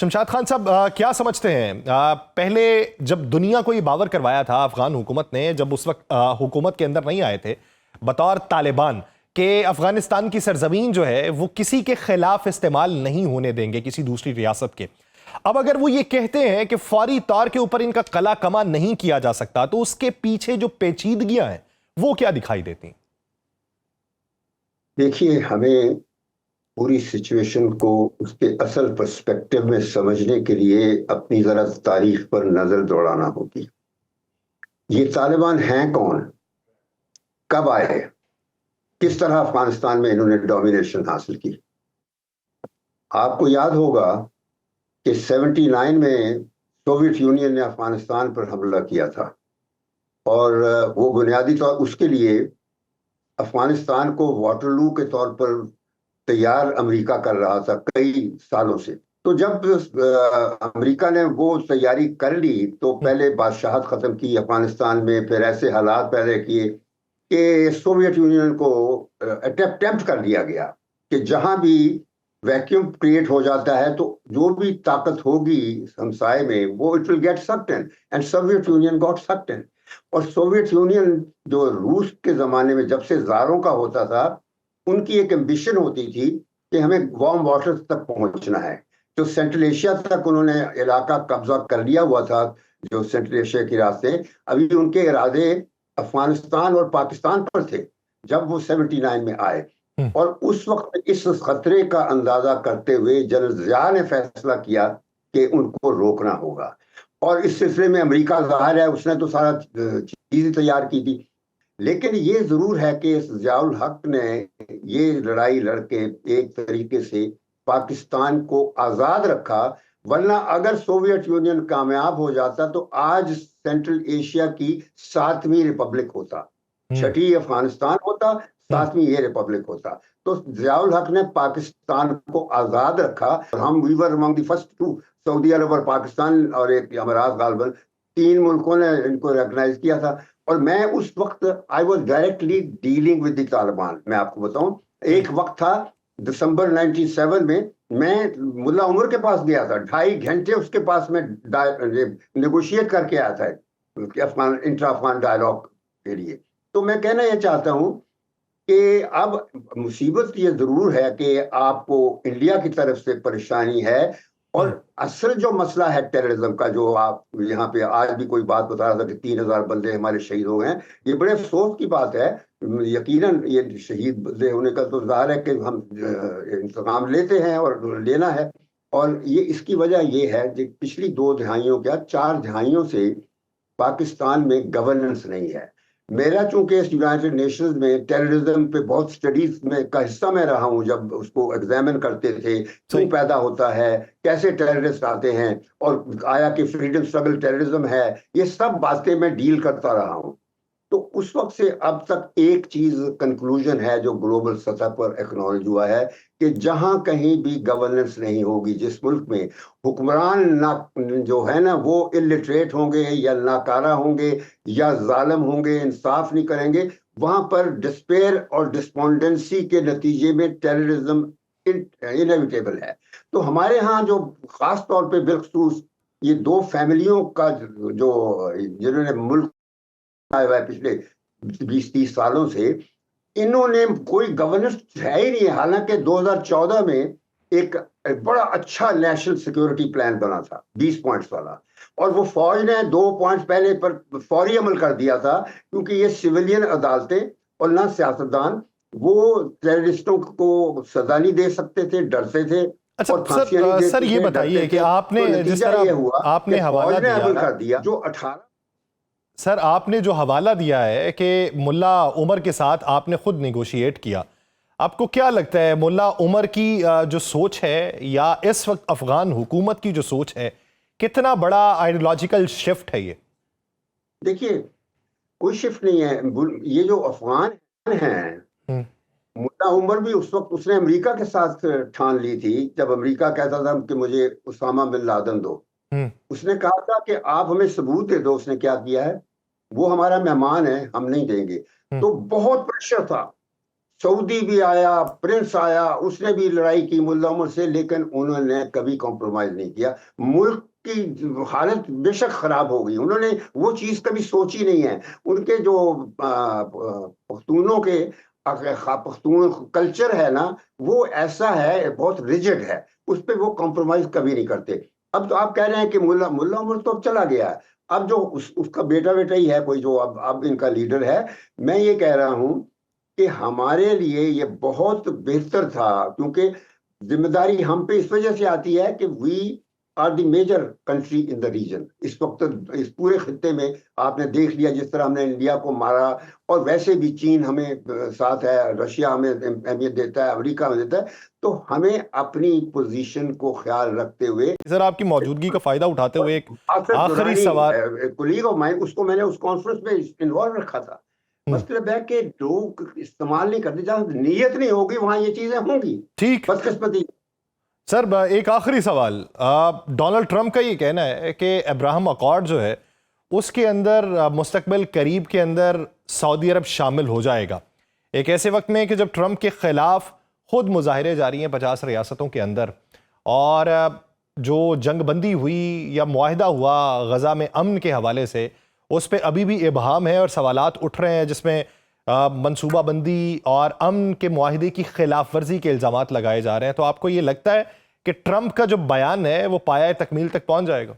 शमशाद खान साहब, क्या समझते हैं, पहले जब दुनिया को ये बावर करवाया था अफगान हुकूमत ने, जब उस वक्त हुकूमत के अंदर नहीं आए थे बतौर तालिबान के, अफगानिस्तान की सरजमीन जो है वो किसी के खिलाफ इस्तेमाल नहीं होने देंगे, किसी दूसरी रियासत के। अब अगर वो ये कहते हैं कि फौरी तौर के ऊपर इनका कला कमा नहीं किया जा सकता, तो उसके पीछे जो पेचीदगियां हैं वो क्या दिखाई देती हैं? देखिए, हमें पूरी सिचुएशन को उसके असल पर्सपेक्टिव में समझने के लिए अपनी जरा तारीख पर नजर दौड़ाना होगी। ये तालिबान हैं कौन, कब आए, किस तरह अफगानिस्तान में इन्होंने डोमिनेशन हासिल की। आपको याद होगा कि 79 में सोवियत यूनियन ने अफगानिस्तान पर हमला किया था और वो बुनियादी तौर उसके लिए अफगानिस्तान को वाटरलू के तौर पर तैयार अमेरिका कर रहा था कई सालों से। तो जब अमेरिका ने वो तैयारी कर ली तो पहले बादशाहत खत्म की अफगानिस्तान में, फिर ऐसे हालात पैदा किए कि सोवियत यूनियन को अटेम्प्ट कर लिया गया कि जहां भी वैक्यूम क्रिएट हो जाता है तो जो भी ताकत होगी हमसाए में वो it will get sucked in, and Soviet Union got sucked in. और सोवियत यूनियन जो रूस के जमाने में जब से जारों का होता था, उनकी एक एम्बिशन होती थी कि हमें वार्म वाटर तक पहुंचना है। जो सेंट्रल एशिया तक उन्होंने इलाका कब्जा कर लिया हुआ था, जो सेंट्रल एशिया के रास्ते, अभी उनके इरादे अफगानिस्तान और पाकिस्तान पर थे जब वो 79 में आए। और उस वक्त इस खतरे का अंदाजा करते हुए जनरल जिया ने फैसला किया कि उनको रोकना होगा। और इस सिलसिले में अमेरिका, जाहिर है, उसने तो सारा चीज तैयार की थी। लेकिन ये जरूर है कि जियाउल हक ने ये लड़ाई लड़के एक तरीके से पाकिस्तान को आजाद रखा, वरना अगर सोवियत यूनियन कामयाब हो जाता तो आज सेंट्रल एशिया की 7वीं रिपब्लिक होता, 6ठी अफगानिस्तान होता, 7वीं ये रिपब्लिक होता। तो जियाउल हक ने पाकिस्तान को आजाद रखा। हम we were among the first two, Saudi Arab और पाकिस्तान और एक अमारात, गालबन 3 मुल्कों ने इनको रिकॉग्नाइज किया था। और मैं उस वक्त I was directly dealing with the Taliban. मैं आपको बताऊं, एक वक्त था दिसंबर 97 में, मैं मुल्ला उमर के पास गया था, 2.5 घंटे उसके पास में नेगोशिएट करके आया था अफगान इंटर अफगान डायलॉग के लिए। तो मैं कहना यह चाहता हूं कि अब मुसीबत ये जरूर है कि आपको इंडिया की तरफ से परेशानी है, और असल जो मसला है टेररिज्म का, जो आप यहाँ पे आज भी कोई बात बता रहा था कि 3000 बंदे हमारे शहीद हो गए, ये बड़े अफसोस की बात है। यकीनन ये शहीद बंदे होने का तो जाहिर है कि हम इंतकाम लेते हैं और लेना है। और ये इसकी वजह ये है कि पिछली 2 दहाइयों, क्या 4 दहाइयों से पाकिस्तान में गवर्नेंस नहीं है। मेरा चूंकि यूनाइटेड नेशंस में टेररिज्म पे बहुत स्टडीज में का हिस्सा मैं रहा हूं, जब उसको एग्जामिन करते थे क्यों पैदा होता है, कैसे टेररिस्ट आते हैं, और आया कि फ्रीडम स्ट्रगल टेररिज्म है, ये सब बातें मैं डील करता रहा हूं। तो उस वक्त से अब तक एक चीज कंक्लूजन है जो ग्लोबल सतह पर एक्नॉलेज हुआ है कि जहां कहीं भी गवर्नेंस नहीं होगी, जिस मुल्क में हुक्मरान ना जो है ना वो इलिटरेट होंगे या नाकारा होंगे या जालिम होंगे, इंसाफ नहीं करेंगे, वहां पर डिस्पेयर और डिस्पोंडेंसी के नतीजे में टेररिज्म इनएविटेबल है। तो हमारे यहाँ जो खास तौर पे बिलखसूस ये 2 फैमिलियों का जो जिन्होंने मुल्क आया हुआ है पिछले 20-30 सालों से, इन्होंने कोई गवर्नेंस है ही नहीं। हालांकि 2014 में एक बड़ा अच्छा नेशनल सिक्योरिटी प्लान बना था 20 पॉइंट्स वाला, और वो फौज ने 2 पॉइंट्स पहले पर फौरी अमल कर दिया था, क्योंकि ये सिविलियन अदालतें और ना सियासतदान वो टेररिस्टों को सजा नहीं दे सकते थे, डरते थे। अच्छा और फांसियां सर, ये बताइए कि आपने तो जिस तरह आपने हवाला अमल दिया, कर दिया जो 18 सर आपने जो हवाला दिया है कि मुल्ला उमर के साथ आपने खुद नेगोशिएट किया, आपको क्या लगता है मुल्ला उमर की जो सोच है या इस वक्त अफगान हुकूमत की जो सोच है, कितना बड़ा आइडियोलॉजिकल शिफ्ट है ये? देखिए, कोई शिफ्ट नहीं है। ये जो अफगान हैं, मुल्ला उमर भी उस वक्त उसने अमेरिका के साथ ठान ली थी जब अमेरिका कहता था कि मुझे उसामा बिन लादेन दो। उसने कहा था कि आप हमें सबूत दे दो। उसने क्या किया है, वो हमारा मेहमान है, हम नहीं देंगे। तो बहुत प्रेशर था, सऊदी भी आया, प्रिंस आया, उसने भी लड़ाई की मुल्ला उमर से, लेकिन उन्होंने कभी कॉम्प्रोमाइज नहीं किया। मुल्क की हालत बेशक खराब हो गई, उन्होंने वो चीज कभी सोची नहीं है। उनके जो पख्तूनों के पख्तून कल्चर है ना, वो ऐसा है, बहुत रिजिड है, उस पर वो कॉम्प्रोमाइज कभी नहीं करते। अब तो आप कह रहे हैं कि मुल्ला उमर तो अब चला गया है, अब जो उसका बेटा ही है कोई, जो अब इनका लीडर है। मैं ये कह रहा हूं कि हमारे लिए ये बहुत बेहतर था, क्योंकि जिम्मेदारी हम पे इस वजह से आती है कि we are the major country in the region. इस वक्त इस पूरे खत्ते में आपने देख लिया जिस तरह हमने इंडिया को मारा, और वैसे भी चीन हमें साथ है, रशिया हमें अहमियत देता है, अमेरिका में देता है। तो हमें अपनी पोजीशन को ख्याल रखते हुए, सर आपकी मौजूदगी का फायदा उठाते हुए एक आखिरी सवाल, कुलीग ऑफ माइन, उसको मैंने उस कॉन्फ्रेंस में इन्वॉल्व रखा था। मतलब है कि लोग इस्तेमाल नहीं करते, जहां नीयत नहीं होगी वहां ये चीजें होंगी। ठीक। बदकिस्मती। सर एक आखिरी सवाल, डोनाल्ड ट्रंप का ये कहना है कि अब्राहम अकॉर्ड जो है उसके अंदर मुस्तकबिल करीब के अंदर सऊदी अरब शामिल हो जाएगा, एक ऐसे वक्त में कि जब ट्रंप के खिलाफ खुद मुजाहरे जारी हैं 50 रियासतों के अंदर, और जो जंगबंदी हुई या मुआहिदा हुआ गजा में अमन के हवाले से, उस पर अभी भी इबहाम है और सवालात उठ रहे हैं, जिसमें मनसूबाबंदी और अमन के मुआहिदे की खिलाफ वर्जी के इल्ज़ामात लगाए जा रहे हैं। तो आपको ये लगता है कि ट्रंप का जो बयान है वो पाया तकमील तक पहुंच जाएगा?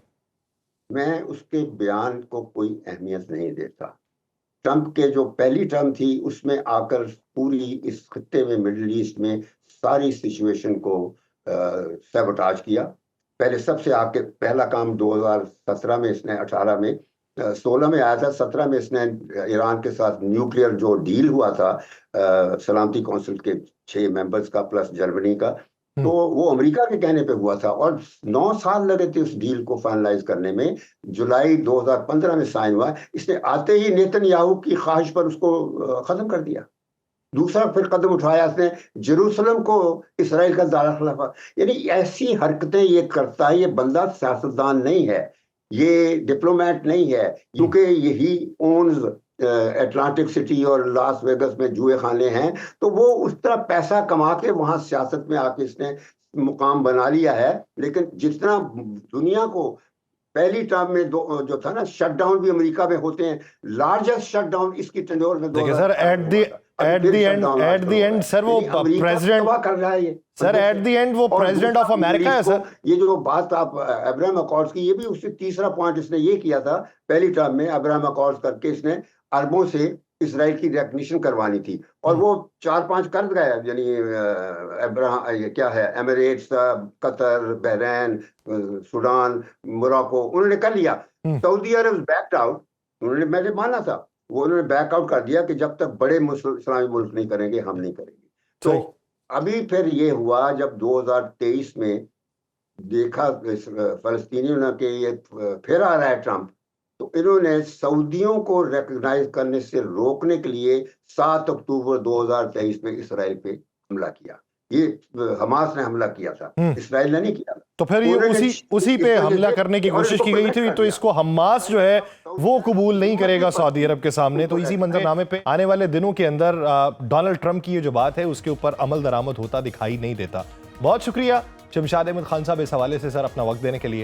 मैं उसके बयान को कोई अहमियत नहीं देता। ट्रंप के जो पहली टर्म थी उसमें आकर पूरी इस खत्ते में, मिडिल ईस्ट में सारी सिचुएशन को सैबोटाज किया। पहले सबसे आके पहला काम 2017 में इसने, 18 में, 16 में आया था, 17 में इसने ईरान के साथ न्यूक्लियर जो डील हुआ था सलामती कौंसिल के 6 मेंबर्स का प्लस जर्मनी का, तो वो अमेरिका के कहने पे हुआ था, और 9 साल लगे थे उस डील को फाइनलाइज करने में। जुलाई 2015 में साइन हुआ। इसने आते ही नेतन्याहू की ख्वाहिश पर उसको खत्म कर दिया। दूसरा फिर कदम उठाया इसने, जेरूसलम को इसराइल का दायरा खिलाफा। यानी ऐसी हरकतें ये करता है। ये बंदा सियासतदान नहीं है, ये डिप्लोमेट नहीं है, क्योंकि यही ओन्स अटलांटिक सिटी और लास वेगस में जुए खाने हैं। तो वो उस तरह पैसा कमा के वहां सियासत में आके इसने मुकाम बना लिया है। लेकिन जितना दुनिया को पहली टर्म में जो था ना, शटडाउन भी अमेरिका में होते हैं, लार्जेस्ट शटडाउन इसकी टेन्योर में। देखिए sir, at the end sir वो प्रेसिडेंट कर रहा है ये सर, एट द एंड वो प्रेसिडेंट ऑफ अमेरिका है सर। ये जो बात आप अब्राहम अकॉर्ड्स की, ये भी उससे तीसरा पॉइंट इसने ये किया था पहली टर्म में, अब्राहम अकॉर्ड्स करके इसने अरबों से इसराइल की रिकग्निशन करवानी थी, और वो 4-5 कर गए। यानी ये क्या है, Emirates, Qatar, Bahrain, Sudan, Morocco, उन्होंने कर लिया। सऊदी अरब बैक्ड आउट। उन्होंने, मैंने माना था, वो उन्होंने बैकआउट कर दिया कि जब तक बड़े इस्लामी मुल्क नहीं करेंगे हम नहीं करेंगे। तो अभी फिर ये हुआ जब 2023 में देखा फलस्तीनियों ने कि ये फिर आ रहा है ट्रंप, तो इन्होंने सऊदियों को रिकॉग्नाइज करने से रोकने के लिए 7 अक्टूबर 2023 में इसराइल पे हमला किया। ये हमास ने हमला किया था, इसराइल ने नहीं किया। तो फिर ये उसी पे हमला करने की कोशिश की गई थी। तो इसको हमास जो है वो कबूल नहीं करेगा सऊदी अरब के सामने। तो इसी मंजरनामे पे आने वाले दिनों के अंदर डोनाल्ड ट्रंप की ये जो बात है उसके ऊपर अमल दरामद होता दिखाई नहीं देता। बहुत शुक्रिया शमशाद अहमद खान साहब इस हवाले से सर अपना वक्त देने के लिए।